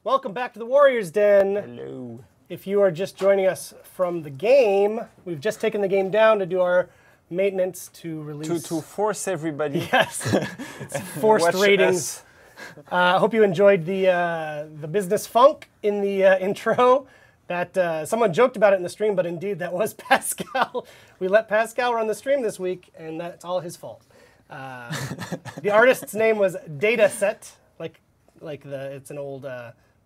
Welcome back to the Warriors Den. Hello. If you are just joining us from the game, we've just taken the game down to do our maintenance to release. To force everybody. Yes, it's forced ratings. I hope you enjoyed the business funk in the intro. That someone joked about it in the stream, but indeed that was Pascal. We let Pascal run the stream this week, and that's all his fault. The artist's name was Dataset, it's an old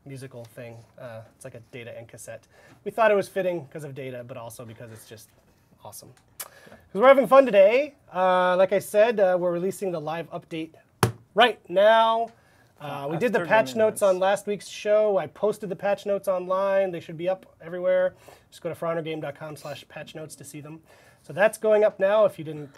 musical thing. It's like a data and cassette. We thought it was fitting because of data, but also because it's just awesome. Because we're having fun today. Like I said, we're releasing the live update right now. We did the patch notes on last week's show. I posted the patch notes online. They should be up everywhere. Just go to forhonorgame.com/patch notes to see them. So that's going up now if you didn't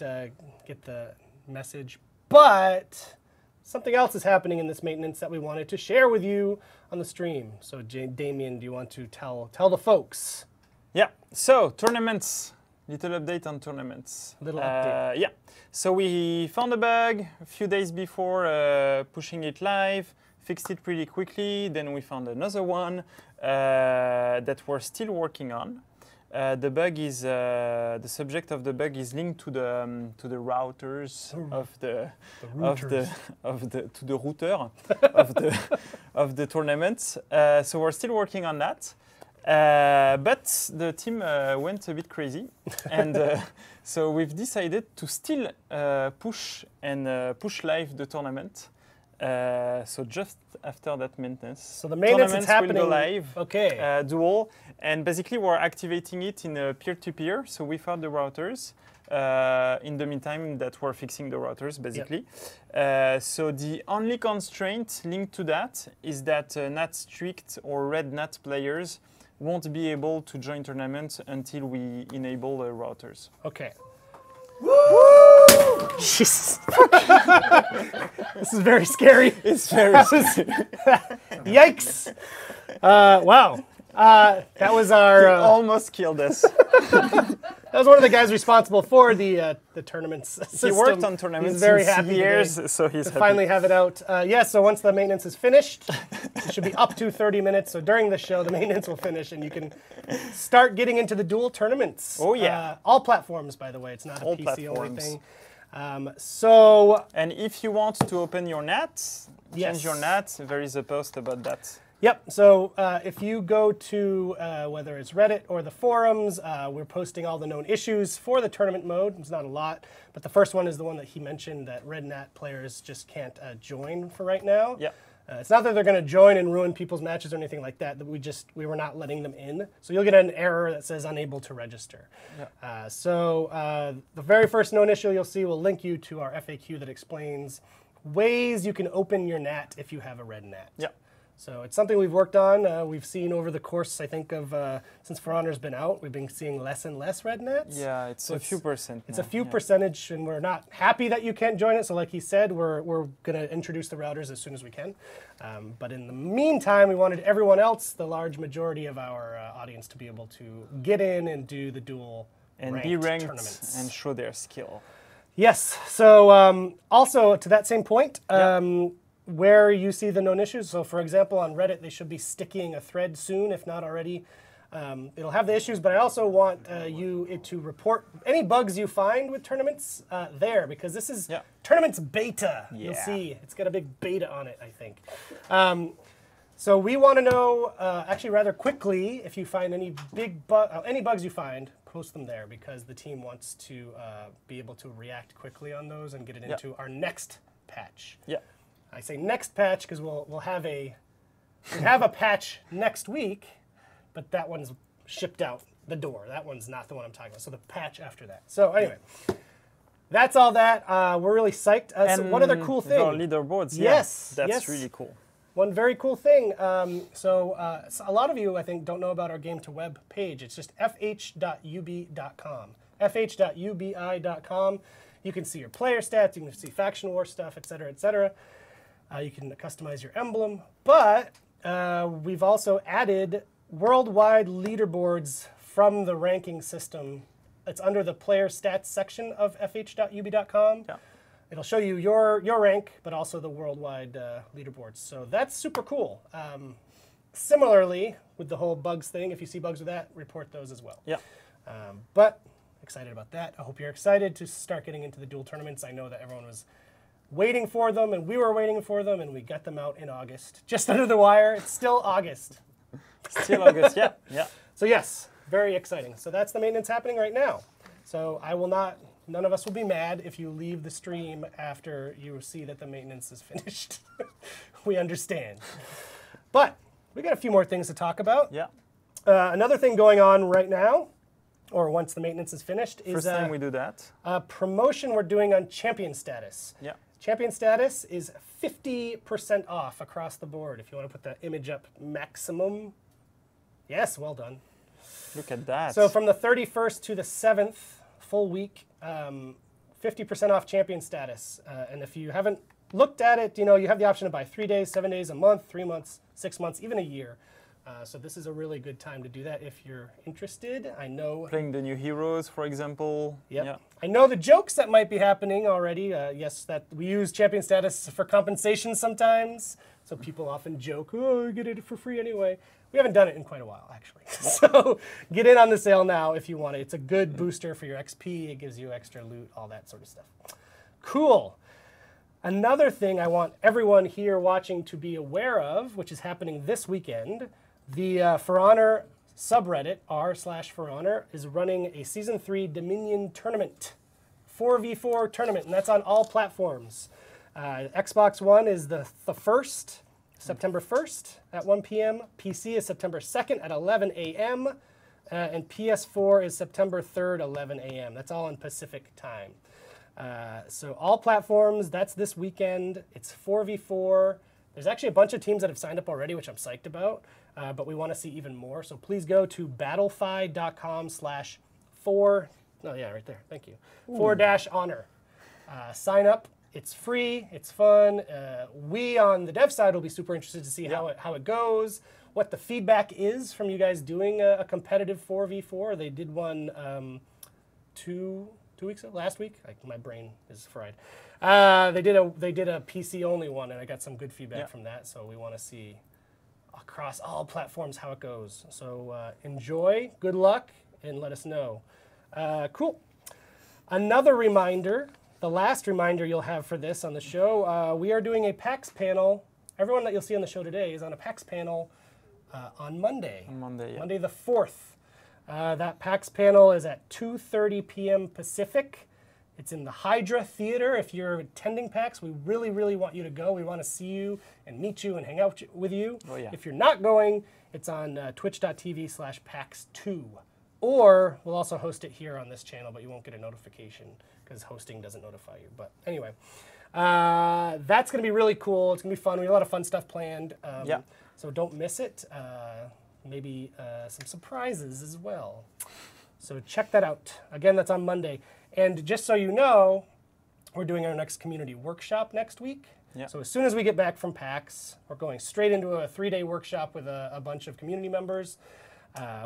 get the message. But something else is happening in this maintenance that we wanted to share with you on the stream. So Damien, do you want to tell the folks? Yeah, so tournaments. Little update on tournaments. Little update. Yeah, so we found a bug a few days before pushing it live, fixed it pretty quickly, then we found another one that we're still working on. The bug is the subject of the bug is linked to the routers to the router of the tournament. So we're still working on that. But the team went a bit crazy, and so we've decided to still push live the tournament. So just after that maintenance, so the maintenance is happening. Will go live. Okay. Dual, and basically we're activating it in a peer-to-peer. So without the routers. In the meantime, that we're fixing the routers, basically. Yep. So the only constraint linked to that is that NAT strict or red NAT players won't be able to join tournaments until we enable the routers. Okay. Woo! Jesus. This is very scary. It's very scary. Yikes. Wow. That was our... It almost killed us. That was one of the guys responsible for the tournaments system. He worked on tournaments he's very since happy years, so he's to happy. finally have it out. So once the maintenance is finished, it should be up to 30 minutes. So during the show, the maintenance will finish, and you can start getting into the dual tournaments. Oh, yeah. All platforms, by the way. It's not all a PC-only platforms. thing. And if you want to open your NAT, change your NAT, there is a post about that. Yep, so if you go to whether it's Reddit or the forums, we're posting all the known issues for the tournament mode. It's not a lot, but the first one is the one that he mentioned, that Red Nat players just can't join for right now. Yep. It's not that they're going to join and ruin people's matches or anything like that, we were not letting them in. So you'll get an error that says unable to register. Yep. The very first known issue you'll see will link you to our FAQ that explains ways you can open your NAT if you have a Red NAT. Yep. So it's something we've worked on. We've seen over the course, I think, of since For Honor's been out, we've been seeing less and less red nets. Yeah, it's a few percent. It's a few percentage, and we're not happy that you can't join it. So like he said, we're going to introduce the routers as soon as we can. But in the meantime, we wanted everyone else, the large majority of our audience, to be able to get in and do the dual and ranked be ranked tournaments. And show their skill. Yes. So also to that same point, where you see the known issues. So for example, on Reddit, they should be sticking a thread soon, if not already. It'll have the issues, but I also want you to report any bugs you find with tournaments there, because this is tournaments beta. Yeah. You'll see it's got a big beta on it, I think. So we want to know, actually rather quickly, if you find any any bugs you find, post them there, because the team wants to be able to react quickly on those and get it into our next patch. Yeah. I say next patch because we'll have a patch next week, but that one's shipped out the door. That one's not the one I'm talking about. So the patch after that. So anyway, that's all that. We're really psyched. So one other cool thing. The leaderboards. Yes, that's really cool. One very cool thing. So a lot of you, I think, don't know about our game to web page. It's just fh.ub.com. fh.ubi.com. You can see your player stats. You can see faction war stuff, et cetera, et cetera. You can customize your emblem, but we've also added worldwide leaderboards from the ranking system. It's under the player stats section of fh.ub.com. Yeah. It'll show you your rank, but also the worldwide leaderboards. So that's super cool. similarly, with the whole bugs thing, if you see bugs with that, report those as well. Yeah. But excited about that. I hope you're excited to start getting into the dual tournaments. I know that everyone was waiting for them, and we were waiting for them, and we got them out in August. Just under the wire. It's still August. Still August, yeah. Yeah. So yes, very exciting. So that's the maintenance happening right now. So I will not, none of us will be mad if you leave the stream after you see that the maintenance is finished. We understand. But we got a few more things to talk about. Yeah. Another thing going on right now, or once the maintenance is finished, is First time we do that. a promotion we're doing on champion status. Yeah. Champion status is 50% off across the board. If you want to put the image up maximum. Yes, well done. Look at that. So from the 31st to the 7th, full week, 50% off champion status. And if you haven't looked at it, you know, you have the option to buy 3 days, 7 days, a month, 3 months, 6 months, even a year. So this is a really good time to do that if you're interested. I know playing the new heroes, for example. Yep. Yeah. I know the jokes that might be happening already. Yes, that we use champion status for compensation sometimes. So people often joke, oh, you get it for free anyway. We haven't done it in quite a while, actually. So get in on the sale now if you want it. It's a good booster for your XP. It gives you extra loot, all that sort of stuff. Cool. Another thing I want everyone here watching to be aware of, which is happening this weekend, the For Honor subreddit, r/For Honor, is running a Season 3 Dominion tournament, 4v4 tournament, and that's on all platforms. Xbox One is the 1st, September 1st at 1 p.m. PC is September 2nd at 11 a.m. And PS4 is September 3rd, 11 a.m. That's all in Pacific time. So all platforms, that's this weekend. It's 4v4. There's actually a bunch of teams that have signed up already, which I'm psyched about, but we want to see even more. So please go to battlefy.com/4, oh yeah, right there, thank you, 4-honor. Sign up, it's free, it's fun. We on the dev side will be super interested to see how it goes, what the feedback is from you guys doing a competitive 4v4. They did one 2 weeks ago, last week. My brain is fried. They did a PC only one, and I got some good feedback from that. So we want to see across all platforms how it goes. So enjoy, good luck, and let us know. Cool. Another reminder, the last reminder you'll have for this on the show, we are doing a PAX panel. Everyone that you'll see on the show today is on a PAX panel on Monday. On Monday, yeah. Monday the 4th. That PAX panel is at 2:30 p.m. Pacific. It's in the Hydra Theater. If you're attending PAX, we really, really want you to go. We want to see you and meet you and hang out with you. Oh, yeah. If you're not going, it's on twitch.tv/PAX2. Or we'll also host it here on this channel, but you won't get a notification because hosting doesn't notify you. But anyway, that's going to be really cool. It's going to be fun. We have a lot of fun stuff planned. So don't miss it. Maybe some surprises as well. So check that out. Again, that's on Monday. And just so you know, we're doing our next community workshop next week. Yeah. So as soon as we get back from PAX, we're going straight into a 3-day workshop with a bunch of community members.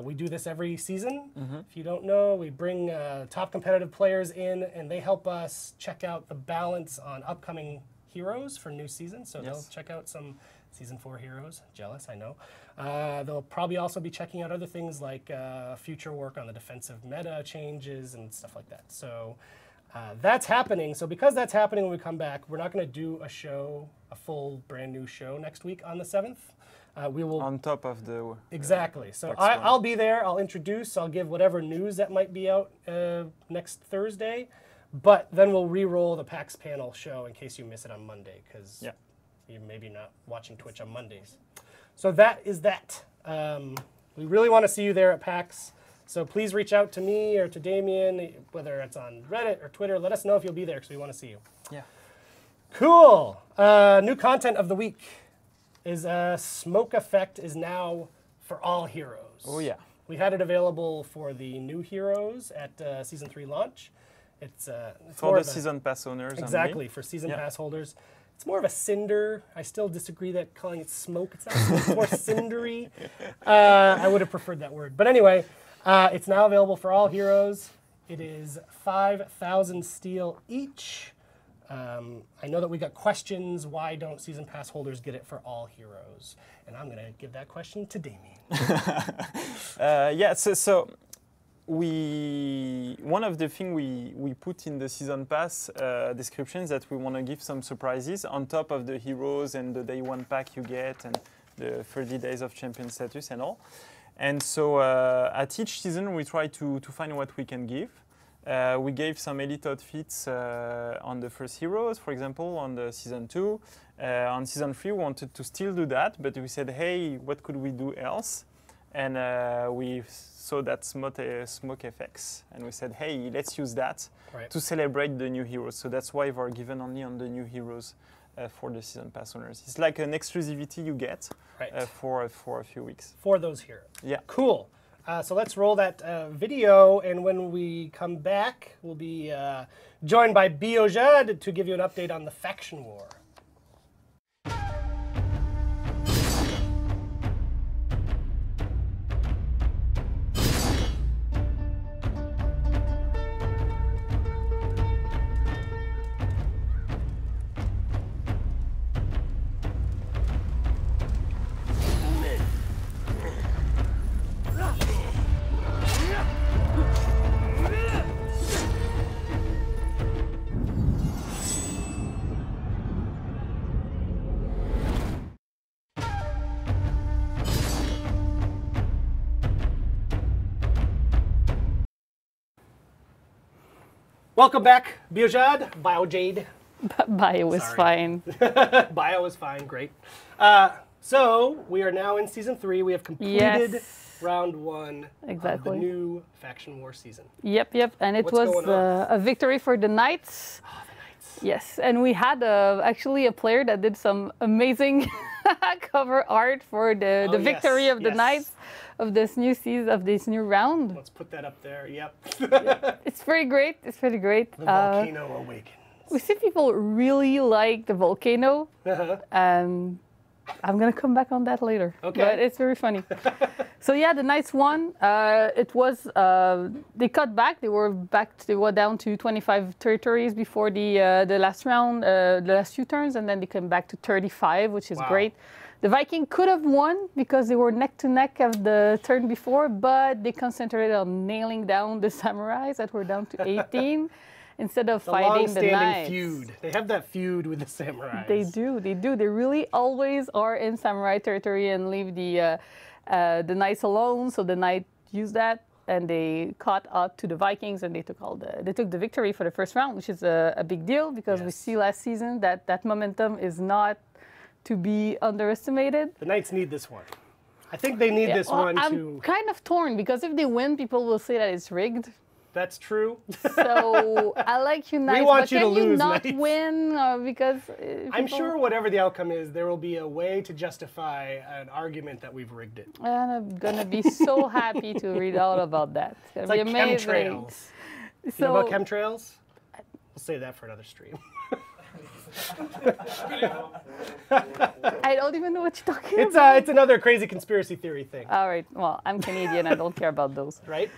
We do this every season. If you don't know, we bring top competitive players in, and they help us check out the balance on upcoming heroes for new seasons. So they'll check out some Season 4 heroes. Jealous, I know. They'll probably also be checking out other things like future work on the defensive meta changes and stuff like that. So that's happening. So because that's happening when we come back, we're not going to do a show, a full brand new show next week on the 7th. We will on top of the exactly. So I'll be there. I'll introduce. I'll give whatever news that might be out next Thursday. But then we'll re-roll the PAX panel show in case you miss it on Monday, because you're maybe not watching Twitch on Mondays. So that is that. We really want to see you there at PAX. So please reach out to me or to Damien, whether it's on Reddit or Twitter. Let us know if you'll be there because we want to see you. Yeah. Cool. New content of the week is Smoke Effect is now for all heroes. Oh, yeah. We had it available for the new heroes at Season 3 launch. It's for the Season Pass owners. Exactly, for Season Pass holders. It's more of a cinder. I still disagree that calling it smoke. It's not smoke, it's more cindery. I would have preferred that word. But anyway, it's now available for all heroes. It is 5,000 steel each. I know that we got questions. Why don't season pass holders get it for all heroes? And I'm going to give that question to Damien. So one of the things we put in the season pass description is that we want to give some surprises on top of the heroes and the day one pack you get and the 30 days of champion status and all. And so at each season we try to find what we can give. We gave some elite outfits on the first heroes, for example, on the season 2. On season 3 we wanted to still do that, but we said, hey, what could we do else? And we saw that smoke effects, and we said, hey, let's use that to celebrate the new heroes. So that's why we're given only on the new heroes for the season pass owners. It's like an exclusivity you get for a few weeks. For those heroes. Yeah. Cool. So let's roll that video, and when we come back, we'll be joined by Biojad to give you an update on the faction war. Welcome back, Biojad, Biojade. Bio is fine. Bio is fine, great. So we are now in season 3. We have completed round 1 of the new faction war season. Yep, and it was a victory for the Knights. Oh, the Knights. Yes, and we had actually a player that did some amazing cover art for the victory of the Knights of this new season, of this new round. Let's put that up there. Yep. It's pretty great. It's pretty great. The volcano awakens. We see people really like the volcano. I'm gonna come back on that later. Okay. But it's very funny. So yeah, the Knights won. It was they cut back. They were down to 25 territories before the last round, the last few turns, and then they came back to 35, which is great. The Viking could have won because they were neck to neck of the turn before, but they concentrated on nailing down the samurais that were down to 18 instead of fighting the Knights. Feud. They have that feud with the samurais. They do. They really always are in samurai territory and leave the Knights alone. So the Knights used that and they caught up to the Vikings and they took the victory for the first round, which is a big deal because we see last season that momentum is not to be underestimated. The Knights need this one. I think they need this one I'm kind of torn because if they win, people will say that it's rigged. That's true. So I like you, Knights. We want you to lose, you not Knights. Win because I'm sure whatever the outcome is, there will be a way to justify an argument that we've rigged it. And I'm gonna be so happy to read all about that. It's gonna be amazing. Chemtrails. You know about chemtrails? We'll save that for another stream. I don't even know what you're talking about. It's another crazy conspiracy theory thing. All right. Well, I'm Canadian. I don't care about those. Right?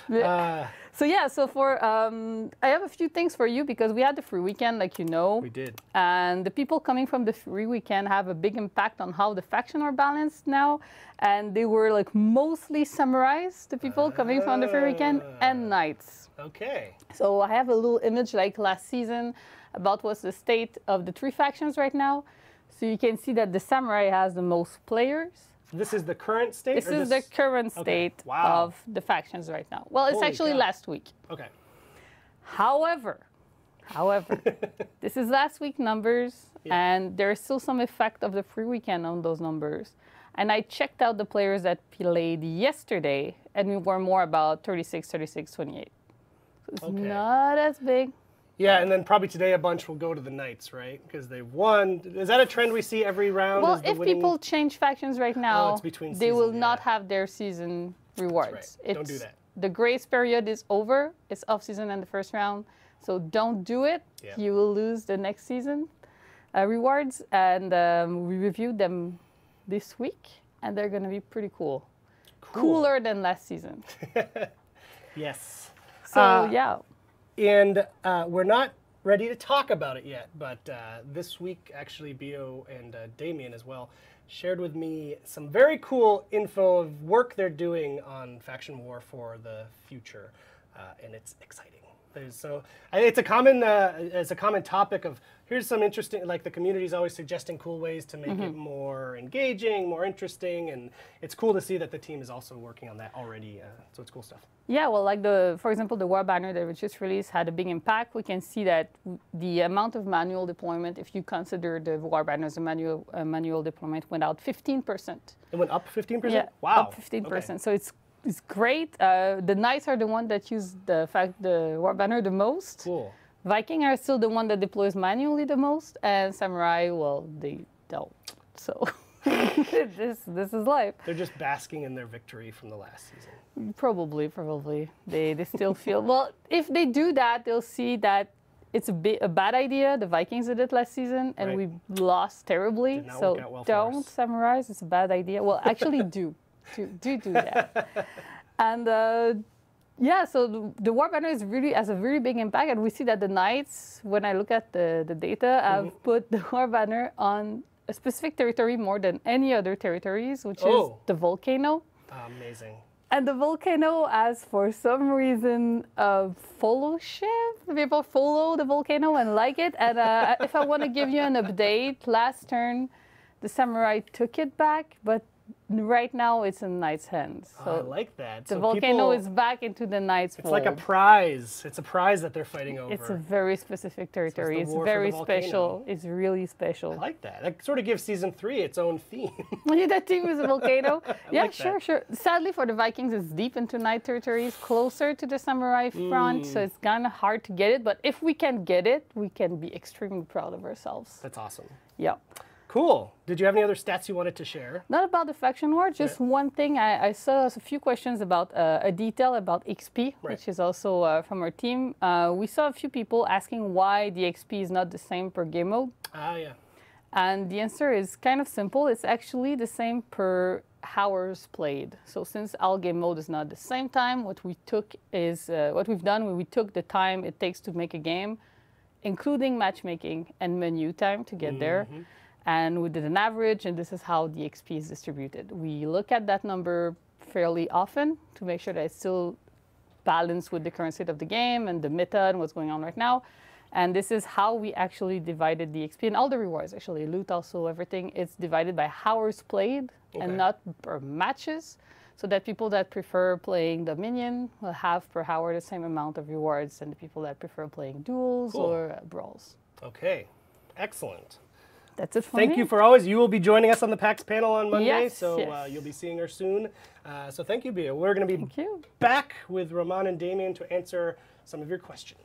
So for I have a few things for you because we had the free weekend, like you know. We did. And the people coming from the free weekend have a big impact on how the faction are balanced now. And they were like mostly samurais, the people coming from the free weekend, and Knights. Okay. So I have a little image like last season about what's the state of the 3 factions right now. So you can see that the samurai has the most players. This is the current state? This is the current state of the factions right now. Well, it's actually last week. Okay. However, this is last week numbers, and there is still some effect of the free weekend on those numbers. And I checked out the players that played yesterday, and we were more about 36, 36, 28. So it's not as big. Yeah, and then probably today a bunch will go to the Knights, right? Because they've won. Is that a trend we see every round? Well, if people change factions right now, they will not have their season rewards. Right. Don't do that. The grace period is over. It's off-season in the first round. So don't do it. Yeah. You will lose the next season rewards. And we reviewed them this week, and they're going to be pretty cool. Cooler than last season. Yes. So, yeah. And we're not ready to talk about it yet, but this week, actually, Bio and Damien as well shared with me some very cool info of work they're doing on faction war for the future, and it's exciting. It's a common topic of here's some interesting, like the community's always suggesting cool ways to make it more engaging, more interesting, and it's cool to see that the team is also working on that already. So it's cool stuff. Yeah, well, like for example, the war banner that we just released had a big impact. We can see that the amount of manual deployment, if you consider the war banner as a manual deployment, went out 15%. It went up 15%? Yeah, wow. up 15%. Okay. So it's great. The Knights are the one that use the war banner the most. Cool. Viking are still the one that deploys manually the most, and Samurai, well, they don't. So this is life. They're just basking in their victory from the last season. Probably. They still feel, well, if they do that, they'll see that it's a bad idea. The Vikings did it last season, and we lost terribly. Did not so work out well don't Samurais. It's a bad idea. Well, actually, do that. And yeah, so the war banner has a really big impact, and we see that the Knights, when I look at the data, have put the war banner on a specific territory more than any other territories, which is the volcano. Amazing. And the volcano has, for some reason, a followship. People follow the volcano and like it. And if I want to give you an update, last turn, the Samurai took it back, but right now it's in Knight's hands. So I like that. The volcano is back into the Knight's fold. It's like a prize. It's a prize that they're fighting over. It's a very specific territory. It's very special. It's really special. I like that. That sort of gives season 3 its own theme. That team is a volcano. Yeah, like sure. Sadly for the Vikings, it's deep into Knight territories, closer to the Samurai front, so it's kind of hard to get it. But if we can get it, we can be extremely proud of ourselves. That's awesome. Yeah. Cool. Did you have any other stats you wanted to share? Not about the faction war, just one thing. I saw a few questions about a detail about XP, which is also from our team. We saw a few people asking why the XP is not the same per game mode. Yeah. And the answer is kind of simple. It's actually the same per hours played. So since all game mode is not the same time, what we've done, we took the time it takes to make a game, including matchmaking and menu time to get there. And we did an average, and this is how the XP is distributed. We look at that number fairly often to make sure that it's still balanced with the current state of the game and the meta and what's going on right now. And this is how we actually divided the XP and all the rewards, actually, loot also, everything. It's divided by hours played and not per matches, so that people that prefer playing Dominion will have per hour the same amount of rewards than the people that prefer playing duels or brawls. Okay, excellent. That's it for me. Thank you for always. You will be joining us on the PAX panel on Monday, so you'll be seeing her soon. So thank you, Bia. We're going to be back with Roman and Damien to answer some of your questions.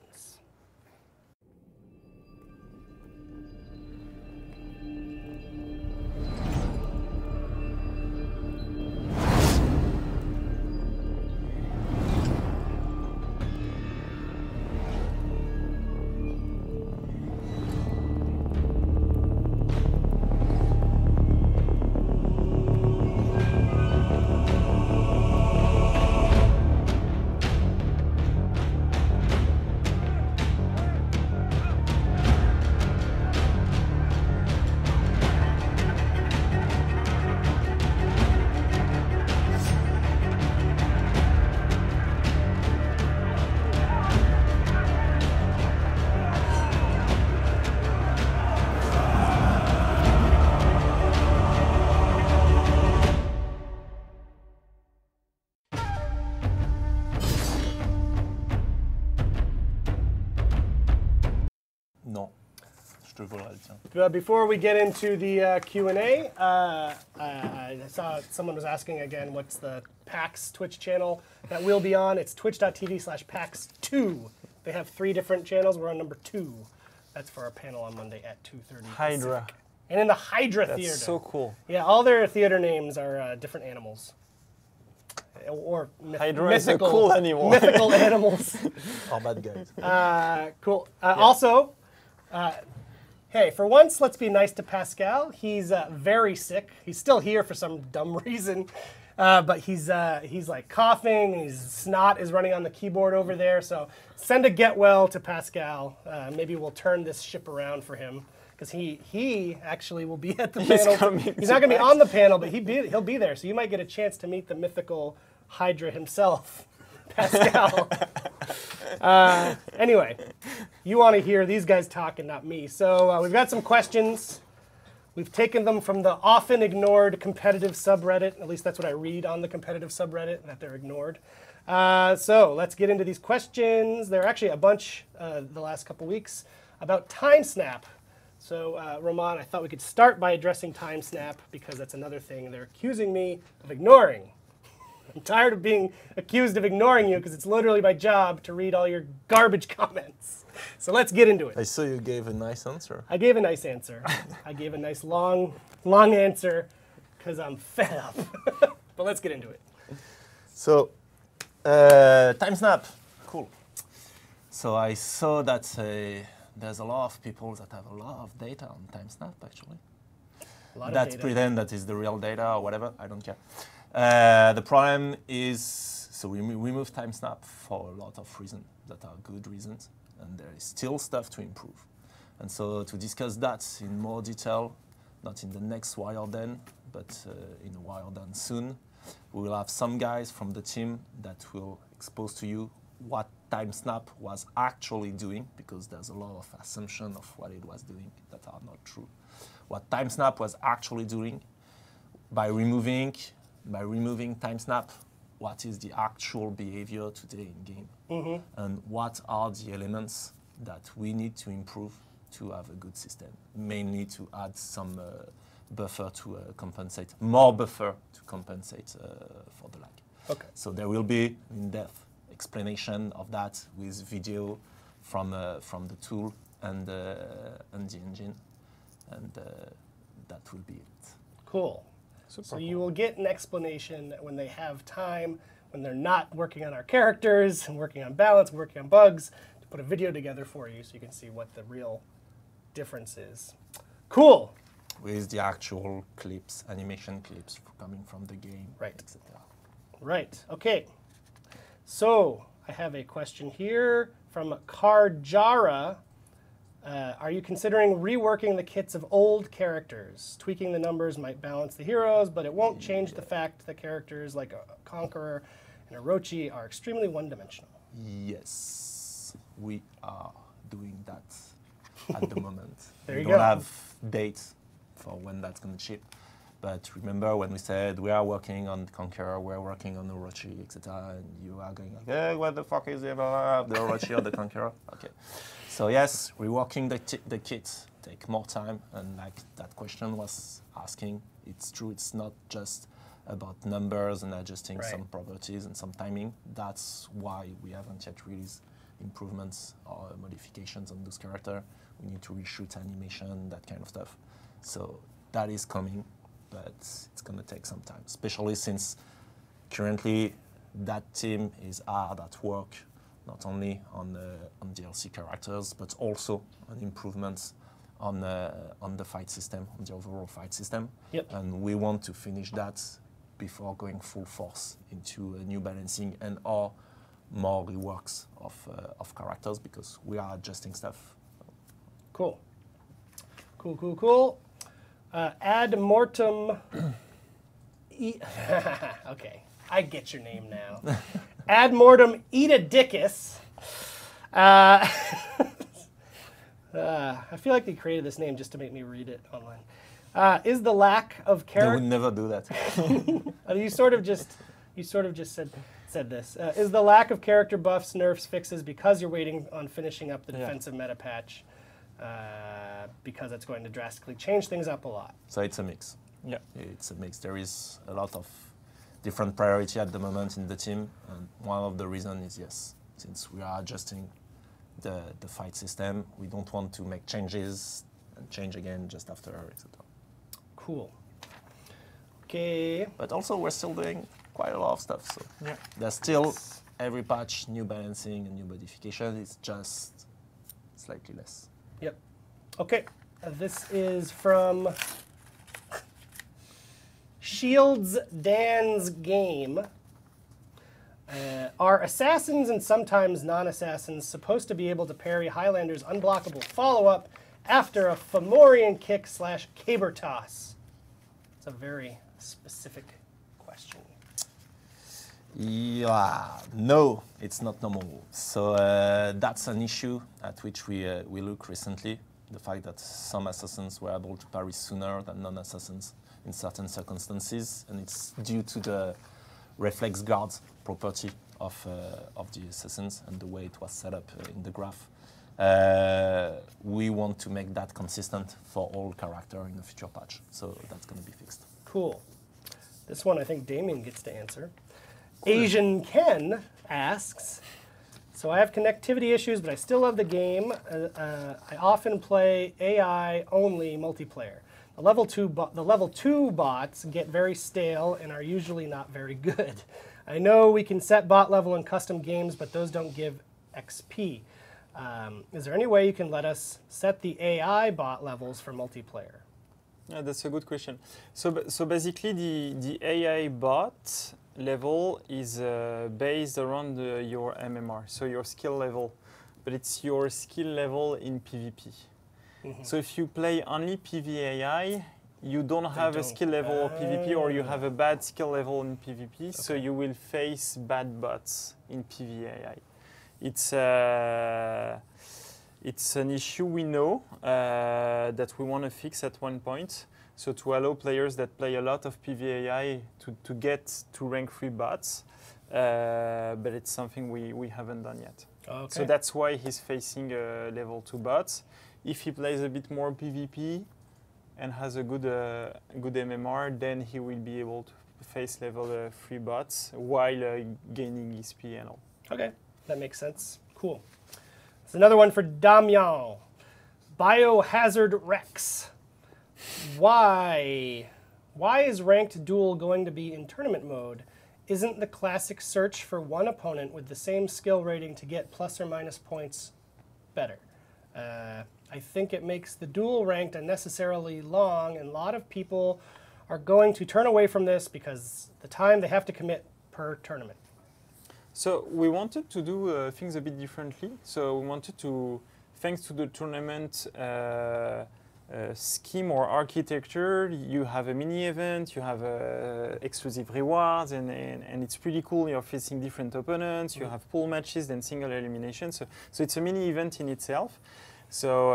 Non, je te volerai le tien. Before we get into the Q&A, I saw someone was asking again, what's the PAX Twitch channel that we'll be on? It's twitch.tv/PAX2. They have 3 different channels. We're on number 2. That's for our panel on Monday at 2:30. Hydra. Pacific. And in the Hydra Theater. That's so cool. Yeah, all their theater names are different animals. Or Hydra is a cool animal. Mythical animals. Or bad guys. Cool. Also, hey, for once, let's be nice to Pascal. He's very sick. He's still here for some dumb reason. but he's like coughing, and his snot is running on the keyboard over there. So send a get well to Pascal. Maybe we'll turn this ship around for him, because he actually will be at the panel. He's not going to be on the panel, but he'll be there. So you might get a chance to meet the mythical Hydra himself, Pascal. Anyway, you want to hear these guys talk and not me. So we've got some questions. We've taken them from the often ignored competitive subreddit. At least that's what I read on the competitive subreddit, that they're ignored. So let's get into these questions. There are actually a bunch the last couple weeks about TimeSnap. So Roman, I thought we could start by addressing TimeSnap, because that's another thing they're accusing me of ignoring. I'm tired of being accused of ignoring you, because it's literally my job to read all your garbage comments. So let's get into it. I saw you gave a nice answer. I gave a nice answer. I gave a nice long answer, because I'm fed up. But let's get into it. So, TimeSnap, cool. So I saw that there's a lot of people that have a lot of data on TimeSnap, actually. A lot of That data. pretend that is the real data or whatever, I don't care. The problem is, so we remove TimeSnap for a lot of reasons that are good reasons, and there is still stuff to improve. And so to discuss that in more detail, not in the next Wireden, but in Wireden soon, we will have some guys from the team that will expose to you what TimeSnap was actually doing, because there's a lot of assumption of what it was doing that are not true. What TimeSnap was actually doing by removing TimeSnap, what is the actual behavior today in game, and what are the elements that we need to improve to have a good system, mainly to add some buffer to compensate, more buffer to compensate for the lag. Okay. So there will be in-depth explanation of that with video from the tool and the engine, and that will be it. Cool. So you will get an explanation when they have time, when they're not working on our characters and working on balance, working on bugs, to put a video together for you so you can see what the real difference is. Cool. With the actual clips, animation clips coming from the game, Right. etc. Right. Okay. So I have a question here from Karjara. Are you considering reworking the kits of old characters? Tweaking the numbers might balance the heroes, but it won't change the fact that characters like a Conqueror and Orochi are extremely one-dimensional. Yes, we are doing that at the moment. There we you don't go. have dates for when that's going to ship. But remember when we said we are working on Conqueror, we're working on Orochi, etc., and you are going like, hey, what the fuck is the Orochi or the Conqueror? Okay. So yes, reworking the kit take more time, and like that question was asking, it's true, it's not just about numbers and adjusting some properties and some timing. That's why we haven't yet released improvements or modifications on those characters. We need to reshoot animation, that kind of stuff. So that is coming, but it's going to take some time, especially since currently that team is hard at work, not only on DLC characters, but also on improvements on the fight system, on the overall fight system. Yep. And we want to finish that before going full force into a new balancing and or more reworks of characters, because we are adjusting stuff. Cool. Cool. Ad mortem. Okay, I get your name now. Ad mortem Edadicus. I feel like they created this name just to make me read it online. Is the lack of They character? would never do that. You sort of just said this. Is the lack of character buffs, nerfs, fixes because you're waiting on finishing up the defensive meta patch? Because it's going to drastically change things up a lot. So it's a mix. Yeah. It's a mix. There is a lot of different priority at the moment in the team, and one of the reasons is, yes, since we are adjusting the fight system, we don't want to make changes and change again just after, etc. Cool. Okay. But also we're still doing quite a lot of stuff, so Yeah. there's still every patch new balancing and new modification. It's just slightly less. Yep. Okay. This is from Shields Dan's game. Are assassins and sometimes non-assassins supposed to be able to parry Highlander's unblockable follow-up after a Fomorian kick / caber toss? It's a very specific question. Yeah, no, it's not normal. So that's an issue at which we look recently. The fact that some assassins were able to parry sooner than non-assassins in certain circumstances, and it's due to the reflex guard property of the assassins and the way it was set up in the graph. We want to make that consistent for all character in the future patch, so that's going to be fixed. Cool. This one I think Damien gets to answer. Asian Ken asks, so I have connectivity issues, but I still love the game. I often play AI-only multiplayer. The level 2 bots get very stale and are usually not very good. I know we can set bot level in custom games, but those don't give XP. Is there any way you can let us set the AI bot levels for multiplayer? Yeah, that's a good question. So basically, the AI bot level is based around your MMR, so your skill level, but it's your skill level in PvP. Mm-hmm. So if you play only PvAI, you don't have a skill level of PvP, or you have a bad skill level in PvP, so you will face bad bots in PvAI. It's an issue we know that we want to fix at one point. So to allow players that play a lot of PvAI to get to rank 3 bots, but it's something we haven't done yet. Okay. So that's why he's facing level 2 bots. If he plays a bit more PvP and has a good MMR, then he will be able to face level 3 bots while gaining XP and all. Okay, that makes sense. Cool. There's another one for Damian. Biohazard Rex. Why is ranked duel going to be in tournament mode? Isn't the classic search for one opponent with the same skill rating to get plus or minus points better? I think it makes the duel ranked unnecessarily long, and a lot of people are going to turn away from this because the time they have to commit per tournament. So we wanted to do things a bit differently. So we wanted to, thanks to the tournament scheme or architecture, you have a mini event, you have exclusive rewards, and it's pretty cool. You're facing different opponents, you have pool matches, then single elimination. So it's a mini event in itself. So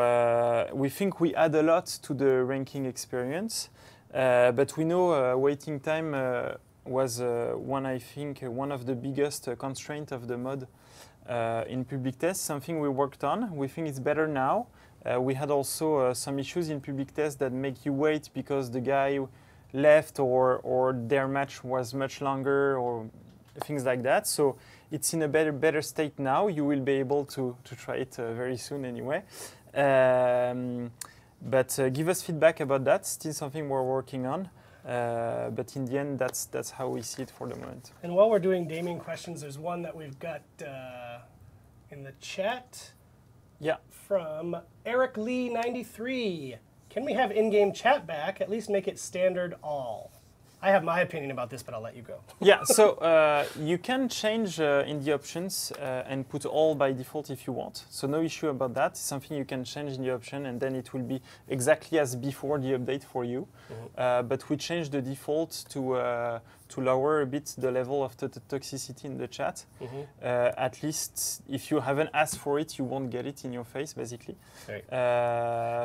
we think we add a lot to the ranking experience, but we know waiting time was one of the biggest constraints of the mod in public test, something we worked on. We think it's better now. We had also some issues in public test that make you wait because the guy left or their match was much longer or things like that. So it's in a better state now. You will be able to try it very soon anyway. But give us feedback about that. Still something we're working on. But in the end, that's how we see it for the moment. And while we're doing Damien questions, there's one that we've got in the chat. Yeah. From Eric Lee 93. Can we have in-game chat back? At least make it standard all. I have my opinion about this, but I'll let you go. Yeah, so you can change in the options and put all by default if you want. So no issue about that. It's something you can change in the option, and then it will be exactly as before the update for you. Mm-hmm. But we changed the default to lower a bit the level of the toxicity in the chat. Mm-hmm. At least if you haven't asked for it, you won't get it in your face, basically. Right.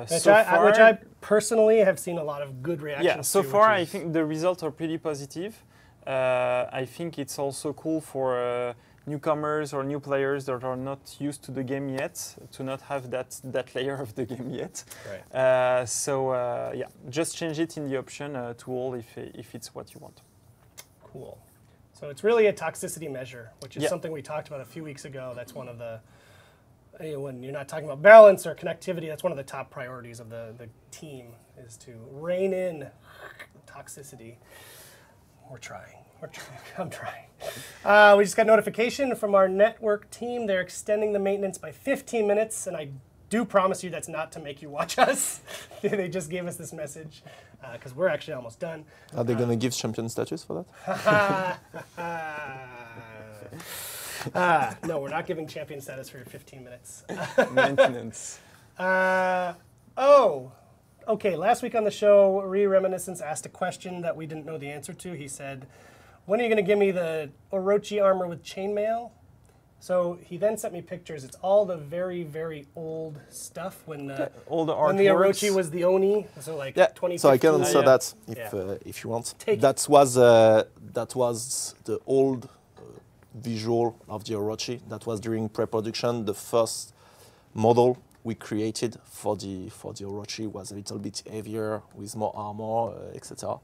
Which I personally have seen a lot of good reactions to. Yeah, so far I think the results are pretty positive. I think it's also cool for newcomers or new players that are not used to the game yet to not have that layer of the game yet. Right. Yeah, just change it in the option to all if it's what you want. Cool. So it's really a toxicity measure, which is something we talked about a few weeks ago. That's one of the, when you're not talking about balance or connectivity, that's one of the top priorities of the team, is to rein in toxicity. We're trying. I'm trying. We just got notification from our network team. They're extending the maintenance by 15 minutes, and I do promise you that's not to make you watch us. They just gave us this message because we're actually almost done. Are they going to give champion status for that? No, we're not giving champion status for 15 minutes. Maintenance. Okay. Last week on the show, Reminiscence asked a question that we didn't know the answer to. He said, when are you going to give me the Orochi armor with chainmail? So he then sent me pictures. It's all the very, very old stuff when All the when the artworks. Orochi was the Oni. So like Yeah, 2015. so I can answer yeah. that Yeah. if you want. Take it. That was the old visual of the Orochi. That was during pre-production. The first model we created for the Orochi was a little bit heavier with more armor, etc.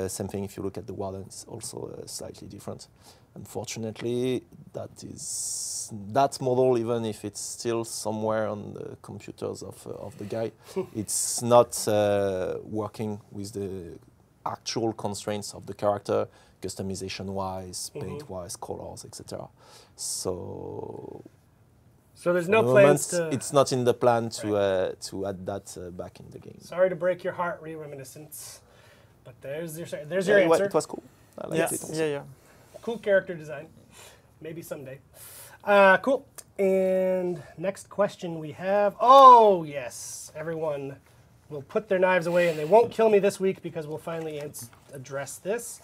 Same thing if you look at the Warden, it's also slightly different. Unfortunately, that model, even if it's still somewhere on the computers of the guy, it's not working with the actual constraints of the character, customization-wise, paint-wise, colors, etc. So there's no for the plans moment, to. it's not in the plan to add that back in the game. Sorry to break your heart, Reminiscence, but there's your Yeah, answer. it was cool. I liked Yeah, it also. yeah. Cool character design. Maybe someday. Cool. And next question we have. Oh, yes. Everyone will put their knives away and they won't kill me this week because we'll finally address this.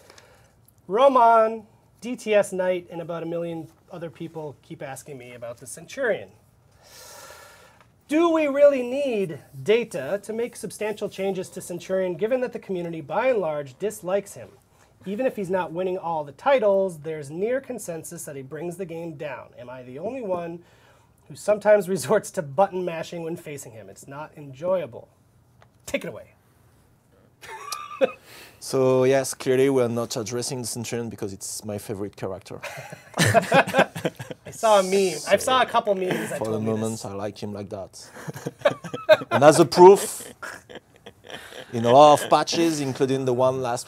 Roman, DTS Knight, and about 1 million other people keep asking me about the Centurion. Do we really need data to make substantial changes to Centurion given that the community by and large dislikes him? Even if he's not winning all the titles, there's near consensus that he brings the game down. Am I the only one who sometimes resorts to button mashing when facing him? It's not enjoyable. Take it away. So yes, clearly we're not addressing the Centurion because it's my favorite character. I saw a meme. I saw a couple memes that For the told me moment, this. I like him like that. And as a proof, in a lot of patches, including the one last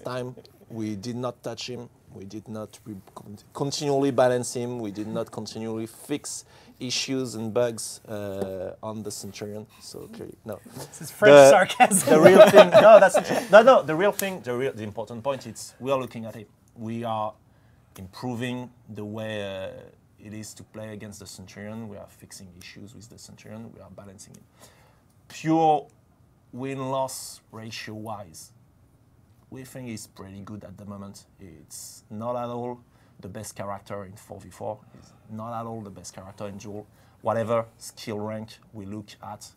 time, we did not touch him. We did not continually balance him. We did not continually fix issues and bugs on the Centurion. So clearly, no. This is French sarcasm. The real thing, no, that's not true. No, the real thing, the important point is we are looking at it. We are improving the way it is to play against the Centurion. We are fixing issues with the Centurion. We are balancing it. Pure win-loss ratio-wise, we think he's pretty good at the moment. It's not at all the best character in 4v4. It's not at all the best character in duel. Whatever skill rank we look at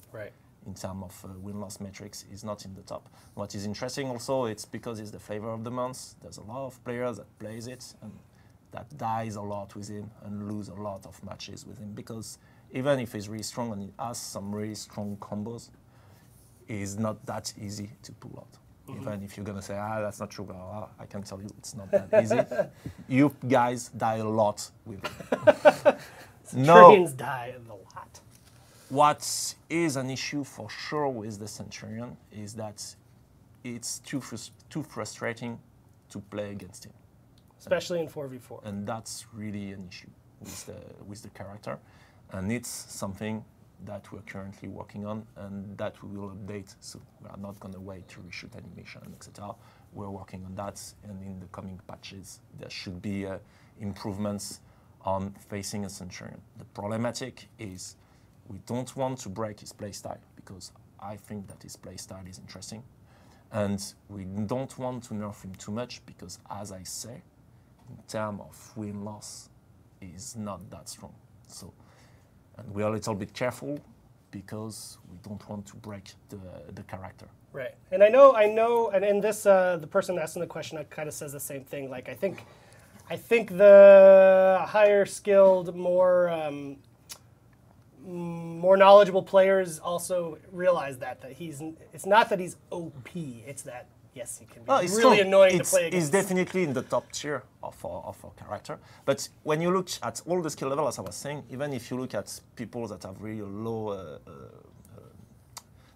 in terms of win-loss metrics is not in the top. What is interesting also, it's because it's the flavor of the month. There's a lot of players that plays it and that dies a lot with him and lose a lot of matches with him because even if he's really strong and he has some really strong combos, it's not that easy to pull out. Even if you're going to say, that's not true, blah, blah, blah, I can tell you it's not that easy. You guys die a lot with it. Centurions die a lot. What is an issue for sure with the Centurion is that it's too frustrating to play against him. Especially in 4v4. And that's really an issue with the character. And it's something that we're currently working on and that we will update soon. We are not going to wait to reshoot animation, etc. We're working on that, and in the coming patches, there should be improvements on facing a Centurion. The problematic is we don't want to break his playstyle because I think that his playstyle is interesting. And we don't want to nerf him too much because, as I say, in terms of win-loss, he's not that strong. So, and we are a little bit careful because we don't want to break the character. Right, and I know, and in this, the person asking the question kind of says the same thing. Like, I think the higher skilled, more knowledgeable players also realize that it's not that he's OP. It's that yes, he can be really strong. annoying to play against. He's definitely in the top tier of our character. But when you look at all the skill levels, as I was saying, even if you look at people that have really low,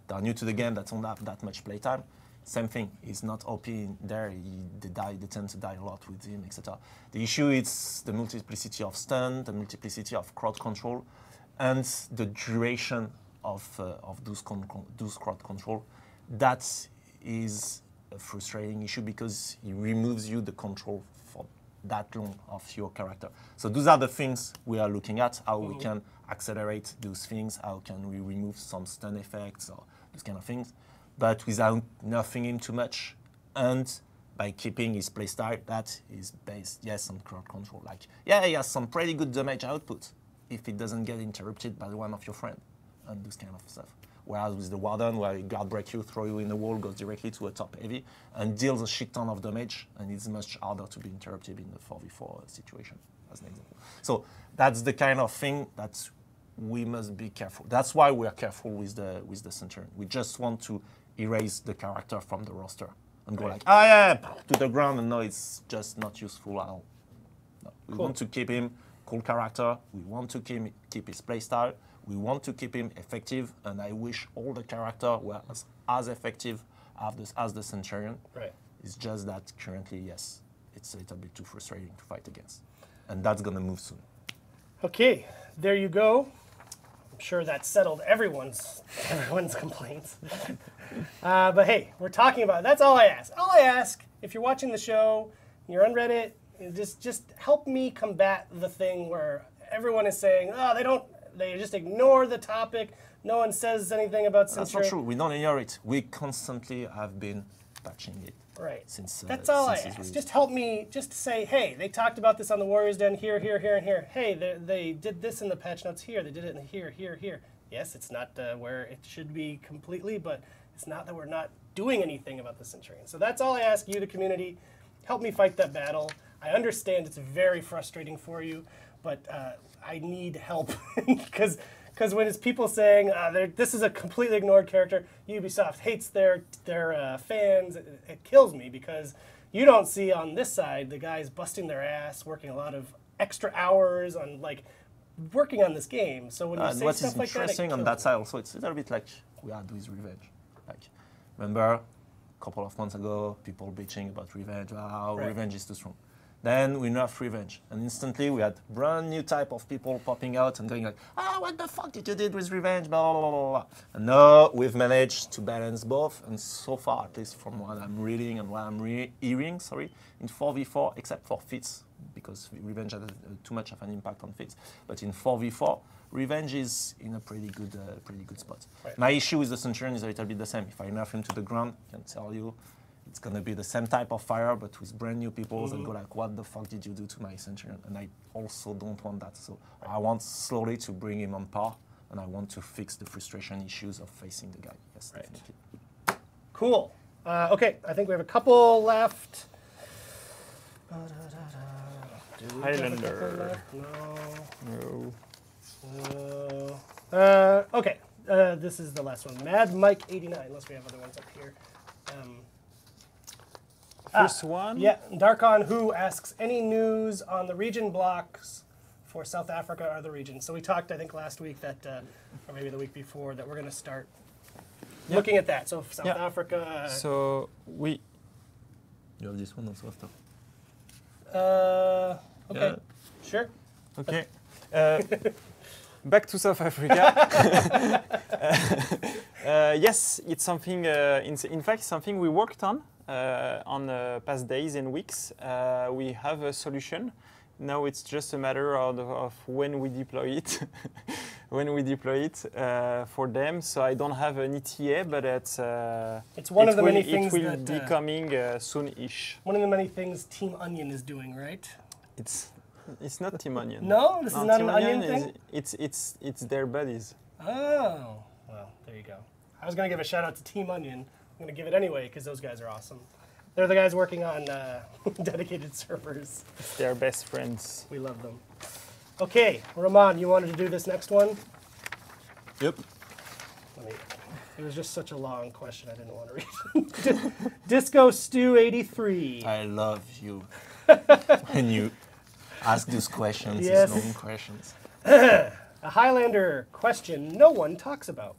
that are new to the game, that don't have that much playtime, same thing. He's not OP in there. They tend to die a lot with him, etc. The issue is the multiplicity of stun, the multiplicity of crowd control, and the duration of those crowd control, that is a frustrating issue because it removes you the control for that long of your character. So those are the things we are looking at, how we can accelerate those things, how can we remove some stun effects or those kind of things, but without nerfing him too much, and by keeping his playstyle that is based, yes, on crowd control. Like, yeah, he has some pretty good damage output if it doesn't get interrupted by one of your friends and this kind of stuff. Whereas with the Warden, where he guard break you, throw you in the wall, goes directly to a top heavy, and deals a shit ton of damage, and it's much harder to be interrupted in the 4v4 situation, as an example. So that's the kind of thing that we must be careful. That's why we are careful with the Centurion. We just want to erase the character from the roster and go like, oh yeah, to the ground, and no, it's just not useful at all. No. We want to keep him cool character. We want to keep his playstyle. We want to keep him effective, and I wish all the characters were as effective as the Centurion. Right. It's just that currently, yes, it's a little bit too frustrating to fight against. And that's going to move soon. Okay, there you go. I'm sure that settled everyone's complaints. But hey, we're talking about it. That's all I ask. All I ask, if you're watching the show, you're on Reddit, just help me combat the thing where everyone is saying, oh, they just ignore the topic. No one says anything about Centurion. That's not true. We don't ignore it. We constantly have been patching it. Right. Since that's all I ask. Just help me just say, hey, they talked about this on the Warriors Den here, here, here, and here. Hey, they did this in the patch notes here. They did it in here, here, here. Yes, it's not where it should be completely, but it's not that we're not doing anything about the Centurion. So that's all I ask you, the community. Help me fight that battle. I understand it's very frustrating for you, but I need help because when it's people saying this is a completely ignored character, Ubisoft hates their fans, it kills me because you don't see on this side the guys busting their ass, working a lot of extra hours on working on this game. So when you say stuff like that, what is interesting on that side also, it's a little bit like we had with Revenge. Like, remember a couple of months ago, people bitching about Revenge, Revenge is too strong. Then we nerfed Revenge, and instantly we had brand new type of people popping out and going like, what the fuck did you do with Revenge, blah, blah, blah, blah. And now we've managed to balance both, and so far, at least from what I'm reading and what I'm hearing, in 4v4, except for Fits, because Revenge had too much of an impact on Fits, but in 4v4, Revenge is in a pretty good spot. Right. My issue with the Centurion is a little bit the same. If I nerf him to the ground, I can tell you, it's going to be the same type of fire, but with brand new people and go like, what the fuck did you do to my Centurion? And I also don't want that. So I want slowly to bring him on par, and I want to fix the frustration issues of facing the guy. Yes, right. Definitely. Cool. Okay, I think we have a couple left. Highlander. No. Okay, this is the last one. Mad Mike 89, unless we have other ones up here. First one? Yeah, Darkon Who asks, any news on the region blocks for South Africa or the region? So we talked, I think, last week that, or maybe the week before, that we're going to start looking at that. So South Africa. So we. You have this one also after. Okay, sure. Okay. Back to South Africa. Yes, it's something. In fact, something we worked on past days and weeks. We have a solution. Now it's just a matter of when we deploy it. For them. So I don't have an ETA, but it's one of the many things it will be coming soon-ish. One of the many things Team Onion is doing, right? It's not Team Onion. No, this is not an Onion thing? It's their buddies. Oh, well, there you go. I was going to give a shout out to Team Onion. I'm going to give it anyway because those guys are awesome. They're the guys working on dedicated servers. They're best friends. We love them. Okay, Roman, you wanted to do this next one? Yep. It was just such a long question, I didn't want to read it. Disco Stew 83. I love you when you ask these questions, yes. These long questions. A Highlander question no one talks about.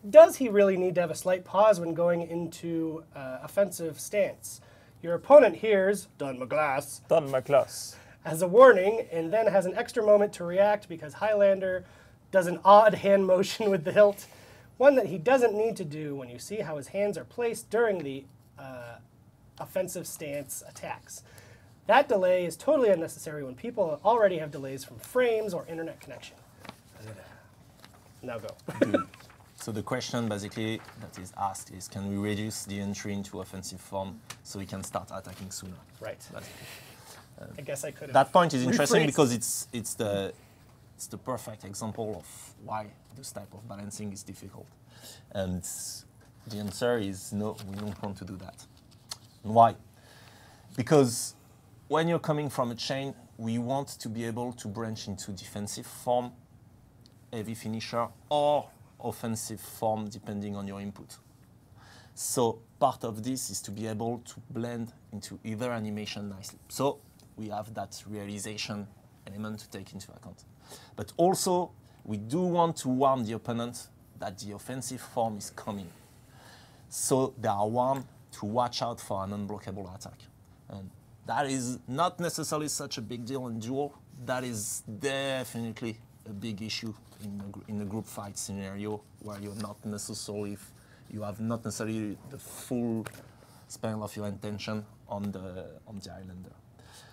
Does he really need to have a slight pause when going into offensive stance? Your opponent hears Don McGlass as a warning, and then has an extra moment to react because Highlander does an odd hand motion with the hilt, one that he doesn't need to do when you see how his hands are placed during the offensive stance attacks. That delay is totally unnecessary when people already have delays from frames or internet connection. Now go. So the question basically that is asked is, can we reduce the entry into offensive form so we can start attacking sooner? Right. I guess I could have. That point is interesting rephrased. because it's the perfect example of why this type of balancing is difficult. And the answer is no, we don't want to do that. And why? Because when you're coming from a chain, we want to be able to branch into defensive form, heavy finisher, or offensive form depending on your input. So part of this is to be able to blend into either animation nicely. So we have that realization element to take into account. But also, we do want to warn the opponent that the offensive form is coming. So they are warned to watch out for an unblockable attack. And that is not necessarily such a big deal in duel. That is definitely a big issue in a group fight scenario where you have not necessarily the full span of your attention on the Highlander.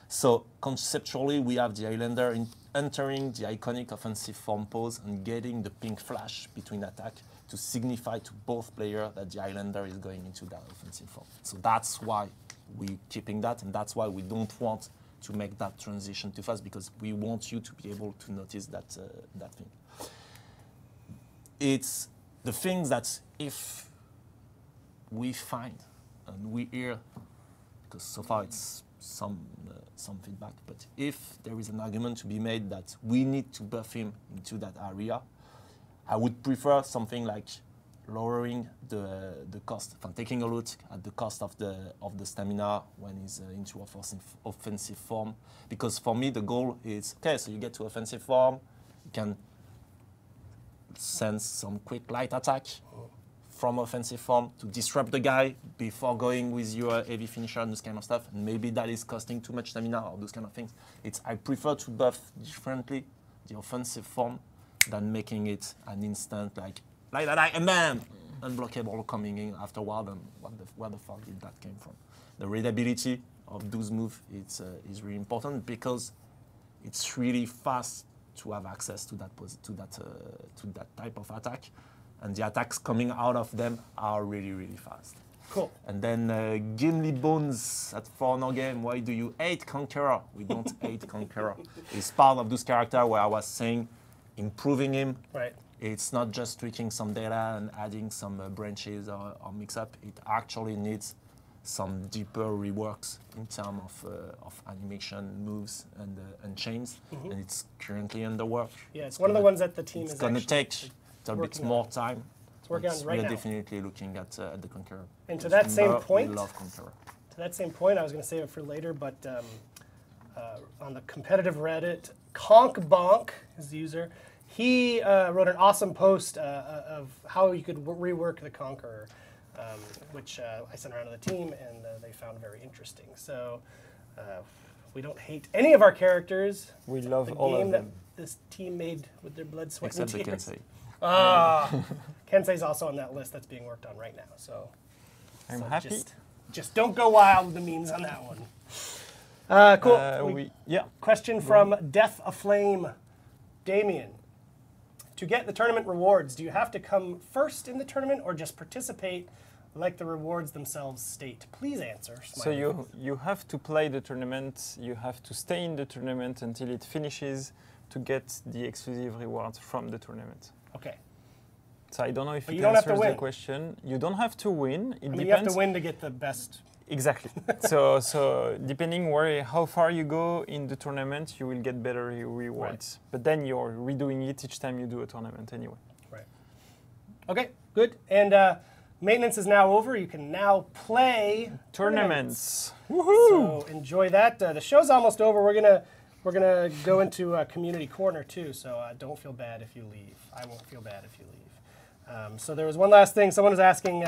So conceptually, we have the Highlander entering the iconic offensive form pose and getting the pink flash between attack to signify to both players that the Highlander is going into that offensive form. So that's why we're keeping that, and that's why we don't want to make that transition too fast, because we want you to be able to notice that thing. It's the things that if we find and we hear, because so far it's some feedback, but if there is an argument to be made that we need to buff him into that area, I would prefer something like lowering the cost, from taking a look at the cost of the stamina when he's into offensive form. Because for me, the goal is, okay, so you get to offensive form, you can sense some quick light attack from offensive form to disrupt the guy before going with your heavy finisher and this kind of stuff. And maybe that is costing too much stamina or those kind of things. I prefer to buff differently the offensive form than making it an instant like that, and then unblockable coming in afterward, and where the fuck did that came from? The readability of those moves is really important, because it's really fast to have access to that type of attack, and the attacks coming out of them are really, really fast. Cool. And then Gimli Bones at For Honor Game, why do you hate Conqueror? We don't hate Conqueror. It's part of those characters where I was saying improving him. Right. It's not just tweaking some data and adding some branches or mix-up. It actually needs some deeper reworks in terms of animation, moves, and chains. Mm-hmm. And it's currently under work. Yeah, it's one of the ones that the team is It's going to take a bit more time. It's working on right now. We're definitely looking at the Conqueror. And to that same point, we love Conqueror. To that same point, I was going to save it for later, but on the competitive Reddit, Conkbonk is the user. He wrote an awesome post of how you could rework the Conqueror, which I sent around to the team, and they found very interesting. So we don't hate any of our characters. We love the all game of that them. this team made with their blood, sweat, Except and tears. the Kensei. Kensei's also on that list that's being worked on right now. So I'm happy. Just don't go wild with the memes on that one. Cool. Question from Death Aflame, Damien. To get the tournament rewards, do you have to come first in the tournament or just participate like the rewards themselves state? Please answer. So you have to play the tournament, you have to stay in the tournament until it finishes to get the exclusive rewards from the tournament. Okay. So I don't know if but it answers the question. You don't have to win. It depends. You have to win to get the best. Exactly. so depending how far you go in the tournament, you will get better rewards. Right. But then you're redoing it each time you do a tournament anyway. Right. Okay, good. And maintenance is now over. You can now play tournaments. Woohoo! So enjoy that. The show's almost over. We're gonna go into community corner too. So don't feel bad if you leave. I won't feel bad if you leave. So there was one last thing. Someone was asking,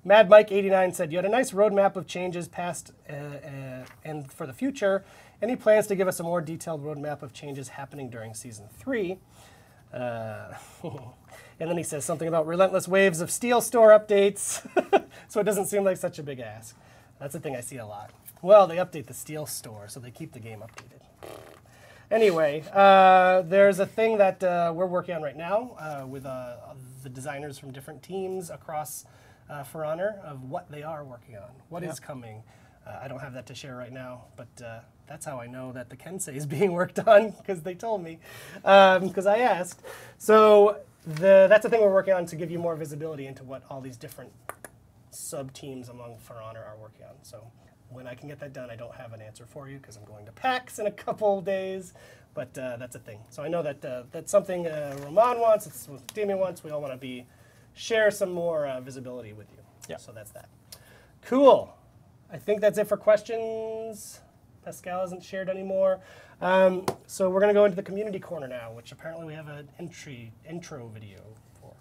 Mad Mike 89 said, you had a nice roadmap of changes past and for the future. Any plans to give us a more detailed roadmap of changes happening during Season 3? And then he says something about relentless waves of Steel Store updates. So it doesn't seem like such a big ask. That's the thing I see a lot. Well, they update the Steel Store, so they keep the game updated. Anyway, there's a thing that we're working on right now with the designers from different teams across For Honor of what they are working on, what is coming. I don't have that to share right now, but that's how I know that the Kensei is being worked on, because they told me, because I asked. So that's the thing we're working on to give you more visibility into what all these different sub-teams among For Honor are working on. So when I can get that done, I don't have an answer for you because I'm going to PAX in a couple days, but that's a thing. So I know that that's something Roman wants, it's what Damien wants. We all want to share some more visibility with you. Yeah. So that's that. Cool. I think that's it for questions. Pascal hasn't shared anymore. So we're going to go into the community corner now, which apparently we have an intro video for.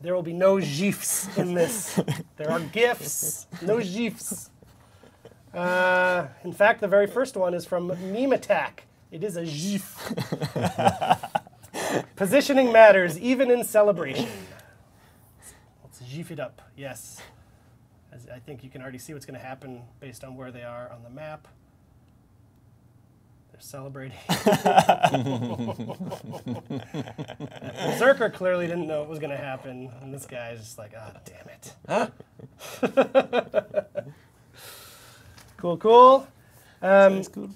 There will be no GIFs in this. There are GIFs, no GIFs. In fact, the very first one is from Meme Attack. It is a GIF. Positioning matters, even in celebration. Let's GIF it up, yes. As I think you can already see what's going to happen based on where they are on the map. They're celebrating. Berserker clearly didn't know what was going to happen, and this guy is just like, ah, damn it. Cool, cool. Cool.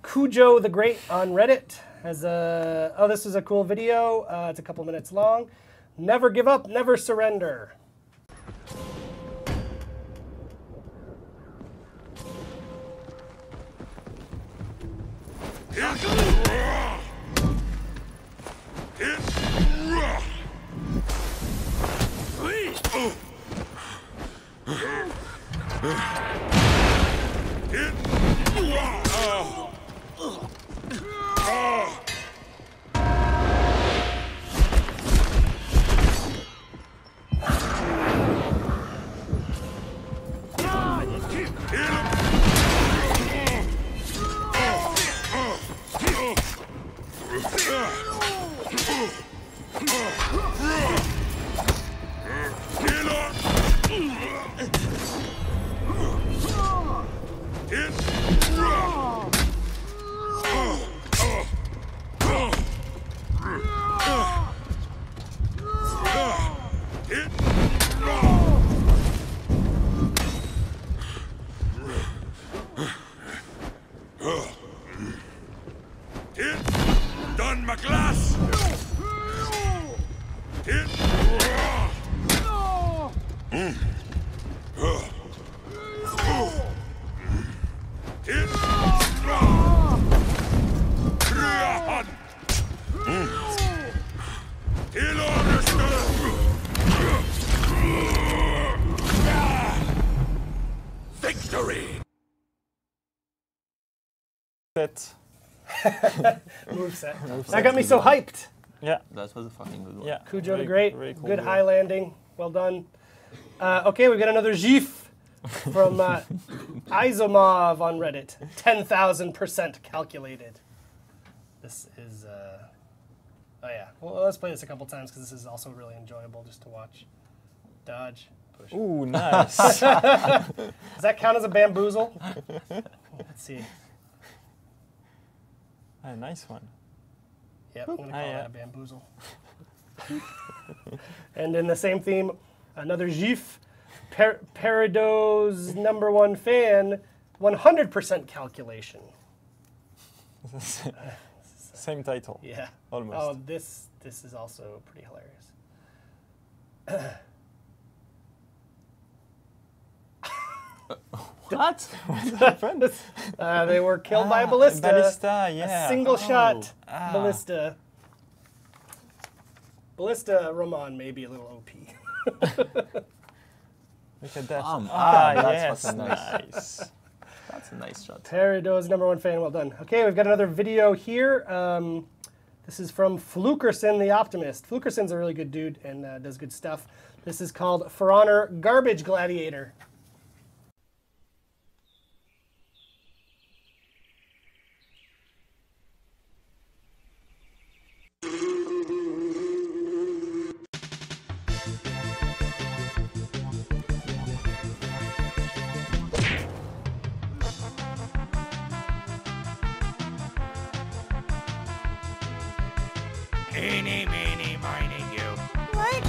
Cujo the Great on Reddit has this is a cool video. It's a couple minutes long. Never give up, never surrender. Moveset. That got me so hyped. Yeah. That was a fucking good one. Yeah. Cujo the Great. Very cool Good video. high landing. Well done. Okay, we've got another GIF from Isomov on Reddit. 10,000% calculated. This is, oh yeah. Well, let's play this a couple times because this is also really enjoyable just to watch. Dodge. Push. Ooh, nice. Does that count as a bamboozle? Let's see. A nice one. Yep, I'm going to call yeah. that a bamboozle. And in the same theme, another GIF, Perido's #1 fan, 100% calculation. Same title. Yeah. Almost. Oh, this is also pretty hilarious. What? What happened? They were killed by a ballista. Ballista, yeah. A single shot Ah. ballista. Ballista Roman may be a little OP. Look at that. That's yes, fucking nice. nice. That's a nice shot. Peridot's #1 fan. Well done. Okay, we've got another video here. This is from Flukerson the Optimist. Flukerson's a really good dude and does good stuff. This is called For Honor Garbage Gladiator. Eeny, meeny, miny, you. What?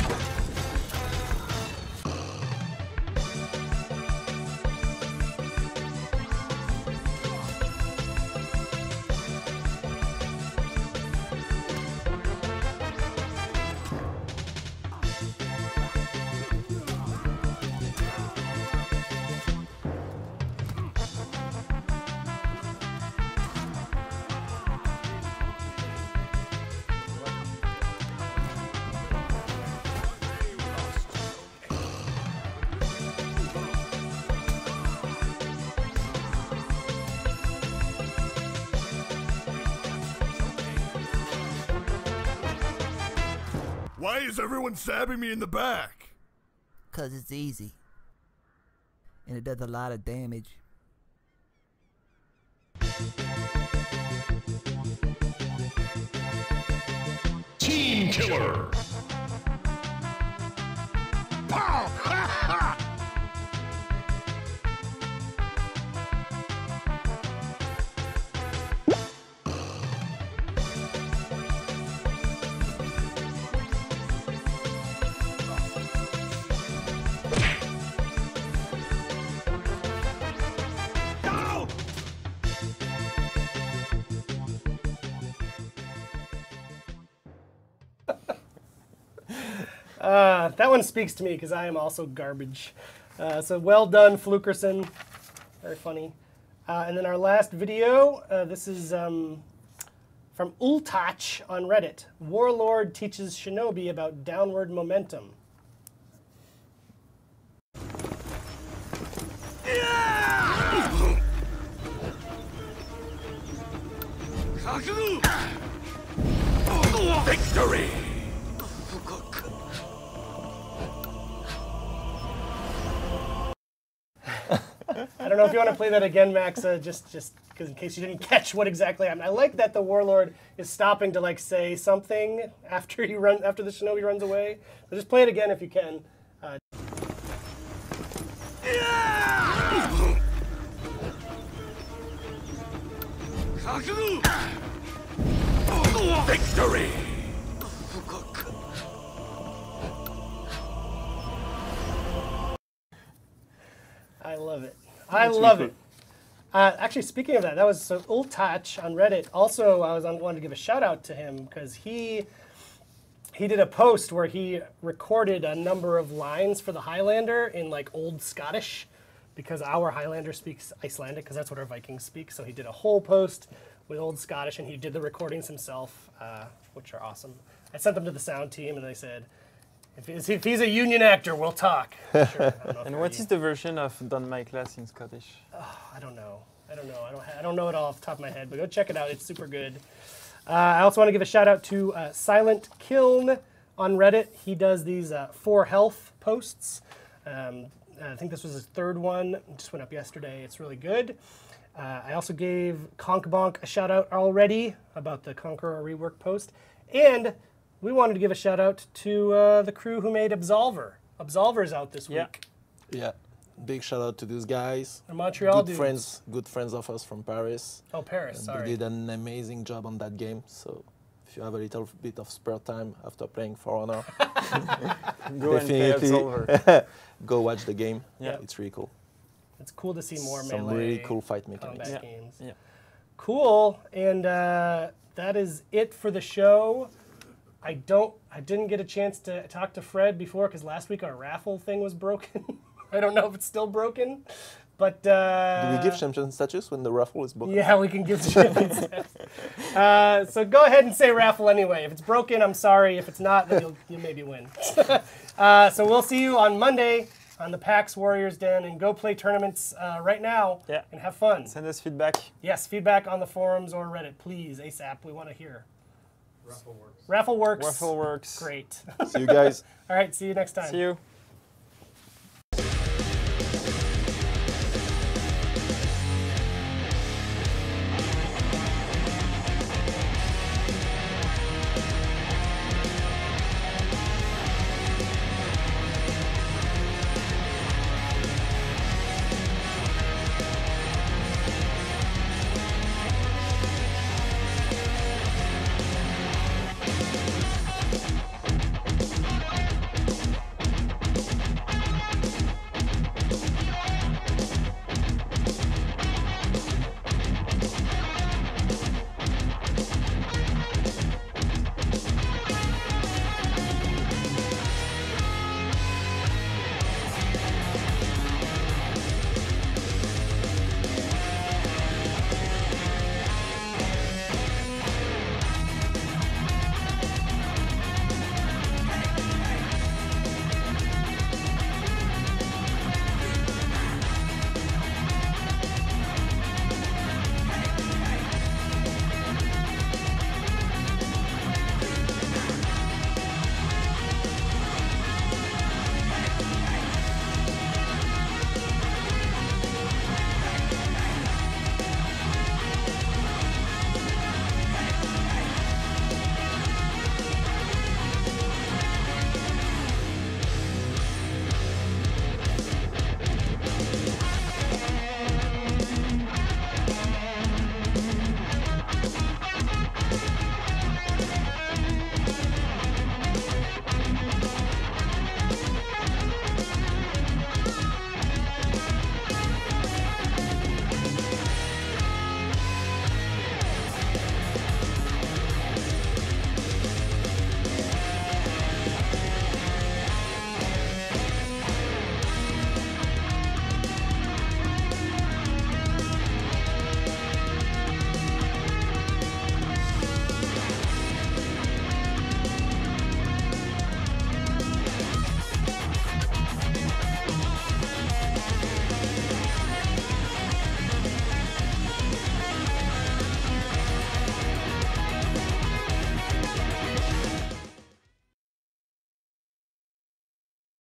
Why is everyone stabbing me in the back? 'Cause it's easy. And it does a lot of damage. Team killer! Pow! Ha ha! That one speaks to me because I am also garbage. So well done, Flukerson. Very funny. And then our last video, this is from Ultach on Reddit. Warlord teaches Shinobi about downward momentum. Victory! I don't know if you want to play that again, Max, just because in case you didn't catch what exactly happened. I like that the Warlord is stopping to like say something after the Shinobi runs away. So just play it again if you can. Victory! I love it. I love it. Actually, speaking of that, that was so Ultach on Reddit. Also, wanted to give a shout out to him because he did a post where he recorded a number of lines for the Highlander in like old Scottish, because our Highlander speaks Icelandic, because that's what our Vikings speak. So he did a whole post with old Scottish, and he did the recordings himself, which are awesome. I sent them to the sound team, and they said, if he's a union actor, we'll talk. Sure. And what is the version of Don My Class in Scottish? Oh, I don't know. I don't know it all off the top of my head, but go check it out. It's super good. I also want to give a shout out to Silent Kiln on Reddit. He does these for health posts. I think this was his third one. It just went up yesterday. It's really good. I also gave Conkbonk a shout out already about the Conqueror rework post. And we wanted to give a shout out to the crew who made Absolver. Absolver's out this week. Yeah. Big shout out to those guys. They're Montreal dudes. Good friends of us from Paris. Oh, Paris, sorry. They did an amazing job on that game. So if you have a little bit of spare time after playing For Honor, Go and play Absolver. Go watch the game. Yeah. It's really cool. It's cool to see more Some melee really cool fight mechanics. combat games. Yeah. Cool, and that is it for the show. I didn't get a chance to talk to Fred before because last week our raffle thing was broken. I don't know if it's still broken, but do we give champion status when the raffle is broken? Yeah, we can give champion status. So go ahead and say raffle anyway. If it's broken, I'm sorry. If it's not, then you'll maybe win. So we'll see you on Monday on the PAX Warriors Den and go play tournaments right now and have fun. Send us feedback. Yes, feedback on the forums or Reddit, please, ASAP. We want to hear. Raffle works. Raffle works. Great. See you guys. All right, see you next time. See you.